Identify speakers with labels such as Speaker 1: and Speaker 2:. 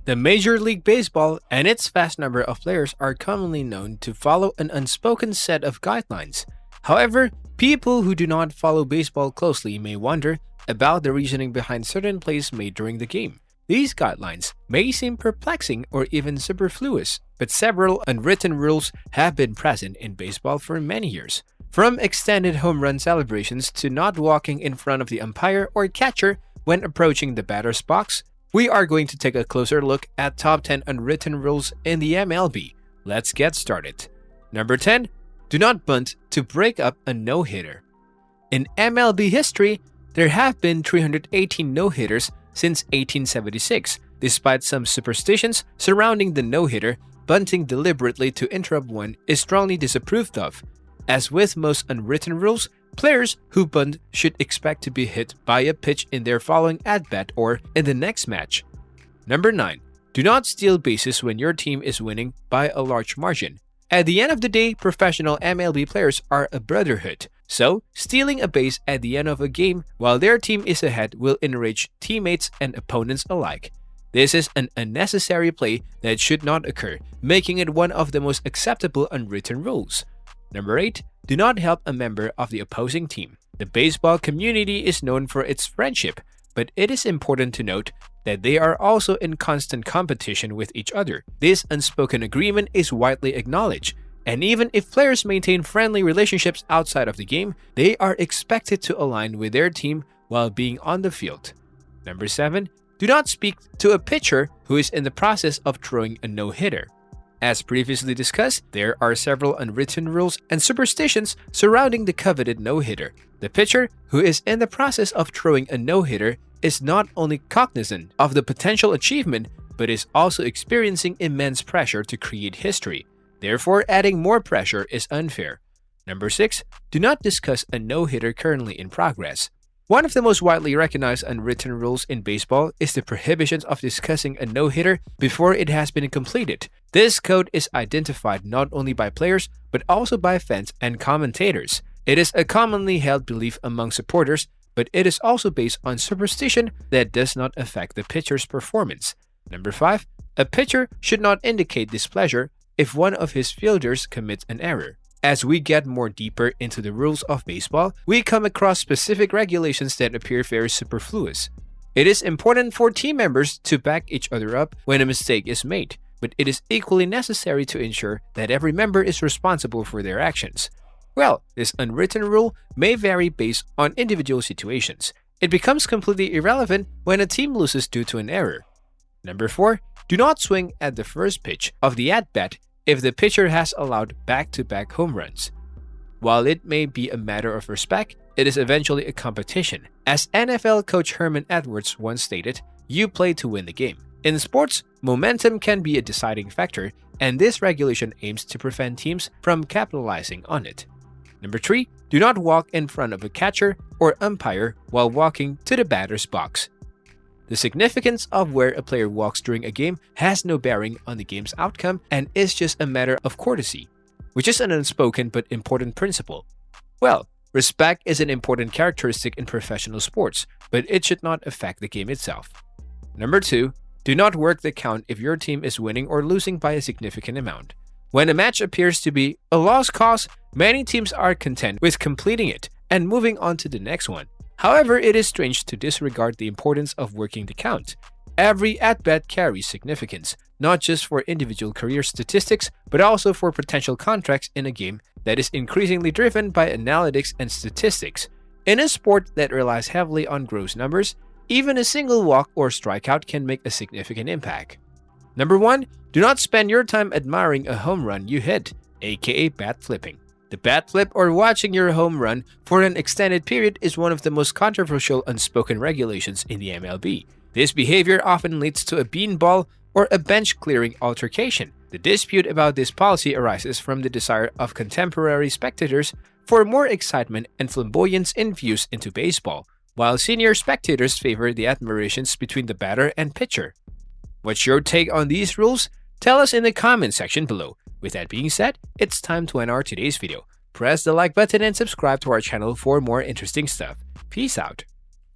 Speaker 1: The Major League Baseball and its vast number of players are commonly known to follow an unspoken set of guidelines. However, people who do not follow baseball closely may wonder about the reasoning behind certain plays made during the game. These guidelines may seem perplexing or even superfluous, but several unwritten rules have been present in baseball for many years. From extended home run celebrations to not walking in front of the umpire or catcher when approaching the batter's box, we are going to take a closer look at top 10 unwritten rules in the MLB. Let's get started. Number 10. Do not bunt to break up a no-hitter. In MLB history, there have been 318 no-hitters since 1876. Despite some superstitions surrounding the no-hitter, bunting deliberately to interrupt one is strongly disapproved of. As with most unwritten rules, players who bunt should expect to be hit by a pitch in their following at-bat or in the next match. Number 9. Do not steal bases when your team is winning by a large margin. At the end of the day, professional MLB players are a brotherhood, so stealing a base at the end of a game while their team is ahead will enrage teammates and opponents alike. This is an unnecessary play that should not occur, making it one of the most acceptable unwritten rules. Number 8. Do not help a member of the opposing team. The baseball community is known for its friendship, but it is important to note that they are also in constant competition with each other. This unspoken agreement is widely acknowledged, and even if players maintain friendly relationships outside of the game, they are expected to align with their team while being on the field. Number 7. Do not speak to a pitcher who is in the process of throwing a no-hitter. As previously discussed, there are several unwritten rules and superstitions surrounding the coveted no-hitter. The pitcher who is in the process of throwing a no-hitter is not only cognizant of the potential achievement, but is also experiencing immense pressure to create history. Therefore, adding more pressure is unfair. Number 6. Do not discuss a no-hitter currently in progress. One of the most widely recognized unwritten rules in baseball is the prohibition of discussing a no-hitter before it has been completed. This code is identified not only by players but also by fans and commentators. It is a commonly held belief among supporters, but it is also based on superstition that does not affect the pitcher's performance. Number 5. A pitcher should not indicate displeasure if one of his fielders commits an error. As we get more deeper into the rules of baseball, we come across specific regulations that appear very superfluous. It is important for team members to back each other up when a mistake is made, but it is equally necessary to ensure that every member is responsible for their actions. Well, this unwritten rule may vary based on individual situations. It becomes completely irrelevant when a team loses due to an error. Number 4. Do not swing at the first pitch of the at-bat if the pitcher has allowed back-to-back home runs. While it may be a matter of respect, it is eventually a competition. As NFL coach Herman Edwards once stated, "You play to win the game." In sports, momentum can be a deciding factor, and this regulation aims to prevent teams from capitalizing on it. Number 3. Do not walk in front of a catcher or umpire while walking to the batter's box. The significance of where a player walks during a game has no bearing on the game's outcome and is just a matter of courtesy, which is an unspoken but important principle. Well, respect is an important characteristic in professional sports, but it should not affect the game itself. Number 2. Do not work the count if your team is winning or losing by a significant amount. When a match appears to be a lost cause, many teams are content with completing it and moving on to the next one. However, it is strange to disregard the importance of working the count. Every at-bat carries significance, not just for individual career statistics, but also for potential contracts in a game that is increasingly driven by analytics and statistics. In a sport that relies heavily on gross numbers, even a single walk or strikeout can make a significant impact. Number 1. Do not spend your time admiring a home run you hit, aka bat flipping. The bat flip or watching your home run for an extended period is one of the most controversial unspoken regulations in the MLB. This behavior often leads to a beanball or a bench-clearing altercation. The dispute about this policy arises from the desire of contemporary spectators for more excitement and flamboyance in views into baseball, while senior spectators favor the admirations between the batter and pitcher. What's your take on these rules? Tell us in the comment section below. With that being said, it's time to end our today's video. Press the like button and subscribe to our channel for more interesting stuff. Peace out.